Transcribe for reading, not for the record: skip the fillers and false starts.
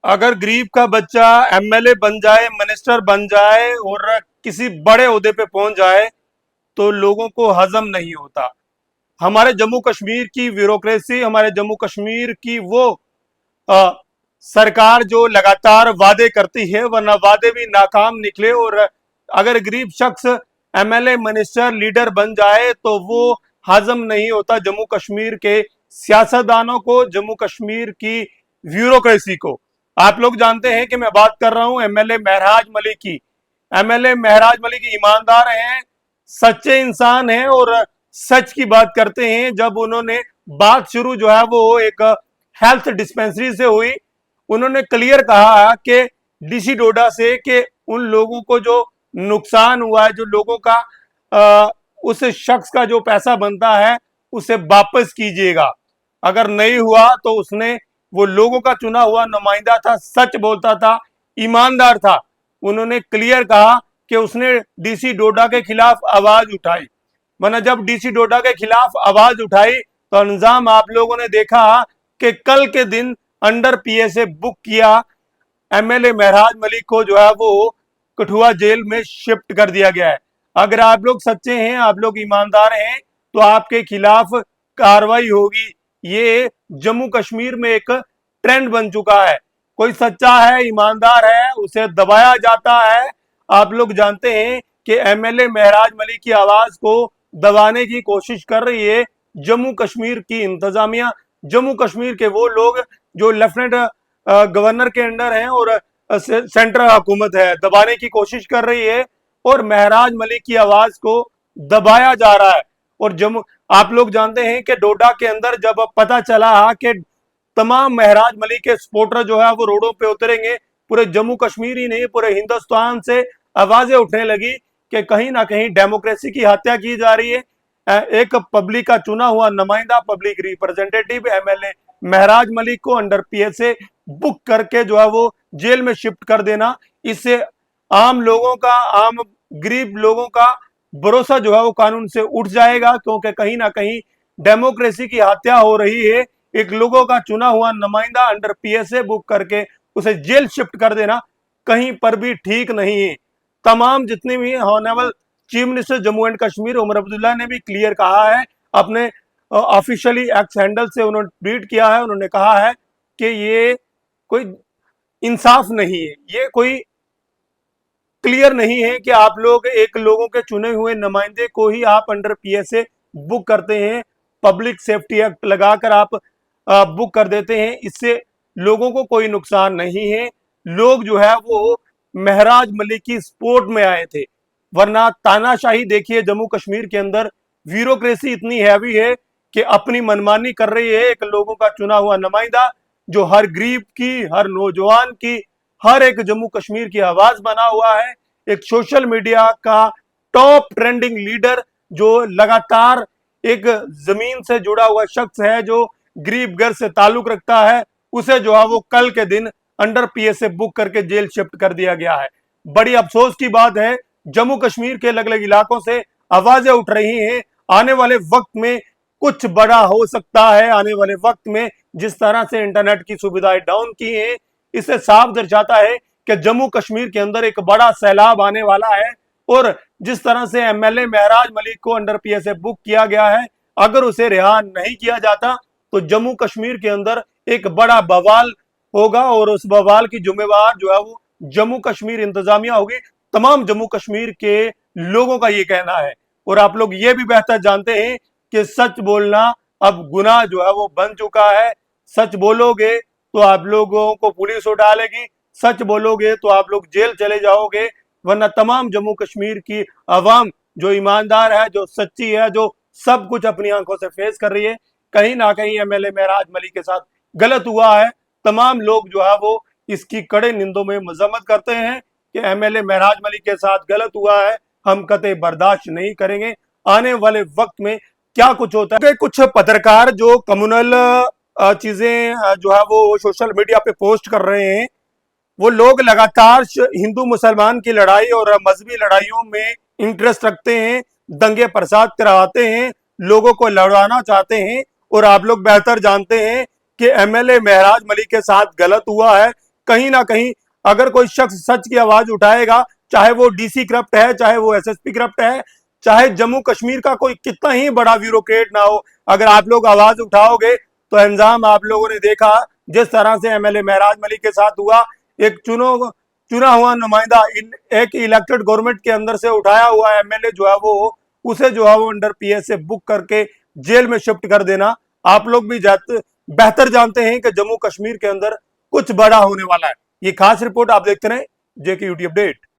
अगर गरीब का बच्चा एमएलए बन जाए, मिनिस्टर बन जाए और किसी बड़े ओहदे पे पहुंच जाए तो लोगों को हजम नहीं होता। हमारे जम्मू कश्मीर की ब्यूरोक्रेसी, हमारे जम्मू कश्मीर की वो अ, सरकार जो लगातार वादे करती है, वरना वादे भी नाकाम निकले, और अगर गरीब शख्स एमएलए, मिनिस्टर, लीडर बन जाए तो वो हजम नहीं होता जम्मू कश्मीर के सियासतदानों को, जम्मू कश्मीर की ब्यूरोक्रेसी को। आप लोग जानते हैं कि मैं बात कर रहा हूं एमएलए महराज मलिक की। एमएलए महराज मलिक ईमानदार हैं, सच्चे इंसान हैं और सच की बात करते हैं। जब उन्होंने बात शुरू जो है वो एक हेल्थ डिस्पेंसरी से हुई, उन्होंने क्लियर कहा कि डीसी डोडा से कि उन लोगों को जो नुकसान हुआ है, जो लोगों का उस शख्स का जो पैसा बनता है उसे वापस कीजिएगा। अगर नहीं हुआ तो उसने, वो लोगों का चुना हुआ नुमाइंदा था, सच बोलता था, ईमानदार था, उन्होंने क्लियर कहा कि उसने डीसी डोडा के खिलाफ आवाज उठाई। वरना जब डीसी डोडा के खिलाफ आवाज उठाई तो अंजाम आप लोगों ने देखा कि कल के दिन अंडर पीएसए बुक किया एमएलए महराज मलिक को जो है वो कठुआ जेल में शिफ्ट कर दिया गया है। अगर आप लोग सच्चे हैं, आप लोग ईमानदार हैं, तो आपके खिलाफ कार्रवाई होगी। ये जम्मू कश्मीर में एक ट्रेंड बन चुका है। कोई सच्चा है, ईमानदार है, उसे दबाया जाता है। आप लोग जानते हैं कि एमएलए महराज मलिक की आवाज को दबाने की कोशिश कर रही है जम्मू कश्मीर की इंतजामिया, जम्मू कश्मीर के वो लोग जो लेफ्टिनेंट गवर्नर के अंडर हैं और सेंट्रल हुकूमत है, दबाने की कोशिश कर रही है और महराज मलिक की आवाज को दबाया जा रहा है। और जम्मू, आप लोग जानते हैं कि डोडा के अंदर जब पता चला कि तमाम महराज मलिक के सपोर्टर जो है वो रोडों पे उतरेंगे, पूरे जम्मू कश्मीर ही नहीं पूरे हिंदुस्तान से आवाजें उठने लगी कि कहीं ना कहीं डेमोक्रेसी की हत्या की जा रही है। एक पब्लिक का चुना हुआ नुमाइंदा, पब्लिक रिप्रेजेंटेटिव एमएलए महराज मलिक को अंडर पीएसए बुक करके जो है वो जेल में शिफ्ट कर देना, इससे आम लोगों का, आम गरीब लोगों का भरोसा जो है वो कानून से उठ जाएगा, क्योंकि कहीं ना कहीं डेमोक्रेसी की हत्या हो रही है। एक लोगों का चुना हुआ नुमाइंदा अंडर पीएसए बुक करके उसे जेल शिफ्ट कर देना कहीं पर भी ठीक नहीं है। तमाम जितने भी honourable chief minister Jammu and Kashmir Omar Abdullah ने भी क्लियर कहा है, अपने ऑफिशियली एक्स हैंडल से उन्होंने ट्वीट किया है, उन्होंने कहा है कि ये कोई इंसाफ नहीं है, ये कोई क्लियर नहीं है कि आप लोग एक लोगों के चुने हुए नुमाइंदे को ही आप अंडर पीएसए बुक करते हैं, पब्लिक सेफ्टी एक्ट लगाकर आप बुक कर देते हैं। इससे लोगों को कोई नुकसान नहीं है। लोग जो है वो महराज मलिक की सपोर्ट में आए थे, वरना तानाशाही देखिए जम्मू कश्मीर के अंदर, ब्यूरोक्रेसी इतनी हैवी है कि अपनी मनमानी कर रही है एक लोगों का चुना हुआ नुमाइंदा, जो हर गरीब की, हर नौजवान की, हर एक जम्मू कश्मीर की आवाज बना हुआ है। एक सोशल मीडिया का टॉप ट्रेंडिंग लीडर जो लगातार एक जमीन से जुड़ा हुआ शख्स है, जो गरीब घर से ताल्लुक रखता है, उसे जो है वो कल के दिन अंडर पीएसए बुक करके जेल शिफ्ट कर दिया गया है। बड़ी अफसोस की बात है, जम्मू कश्मीर के अलग अलग इलाकों से आवाजें उठ रही हैं। आने वाले वक्त में कुछ बड़ा हो सकता है। आने वाले वक्त में जिस तरह से इंटरनेट की सुविधाएं डाउन की हैं, इससे साफ दर्शाता है कि जम्मू कश्मीर के अंदर एक बड़ा सैलाब आने वाला है। और जिस तरह से एमएलए महराज मलिक को अंडर पीएसए बुक किया गया है, अगर उसे रिहा नहीं किया जाता तो जम्मू कश्मीर के अंदर एक बड़ा बवाल होगा और उस बवाल की जिम्मेवार जो है वो जम्मू कश्मीर इंतजामिया होगी। तमाम जम्मू कश्मीर के लोगों का ये कहना है। और आप लोग ये भी बेहतर जानते हैं कि सच बोलना अब गुनाह जो है वो बन चुका है। सच बोलोगे तो आप लोगों को पुलिस उठा लेगी, सच बोलोगे तो आप लोग जेल चले जाओगे। वरना तमाम जम्मू कश्मीर की आवाम जो ईमानदार है, जो सच्ची है, जो सब कुछ अपनी आंखों से फेस कर रही है, कहीं ना कहीं एमएलए महराज मलिक के साथ गलत हुआ है। तमाम लोग जो है वो इसकी कड़े निंदों में मजम्मत करते हैं कि एमएलए महराज मलिक के साथ गलत हुआ है, हम कतई बर्दाश्त नहीं करेंगे। आने वाले वक्त में क्या कुछ होता है, कुछ पत्रकार जो कम्युनल चीजें जो है वो सोशल मीडिया पे पोस्ट कर रहे हैं, वो लोग लगातार हिंदू मुसलमान की लड़ाई और मजहबी लड़ाइयों में इंटरेस्ट रखते हैं, दंगे प्रसाद करवाते हैं, लोगों को लड़वाना चाहते हैं। और आप लोग बेहतर जानते हैं कि एमएलए महराज मलिक के साथ गलत हुआ है, कहीं ना कहीं अगर कोई शख्स सच की आवाज उठाएगा, चाहे वो डीसी करप्ट है, चाहे वो एसएसपी करप्ट है, चाहे जम्मू कश्मीर का कोई कितना ही बड़ा ब्यूरोक्रेट ना हो, अगर आप लोग आवाज उठाओगे तो अंजाम आप लोगों ने देखा जिस तरह से एमएलए महराज मलिक के साथ हुआ। एक चुना हुआ नुमाइंदा एक इलेक्टेड गवर्नमेंट के अंदर से उठाया हुआ एमएलए जो है वो उसे जो है वो अंडर पीएस से बुक करके जेल में शिफ्ट कर देना। आप लोग भी बेहतर जानते हैं कि जम्मू कश्मीर के अंदर कुछ बड़ा होने वाला है। ये खास रिपोर्ट आप देखते रहे जेके यूटी अपडेट।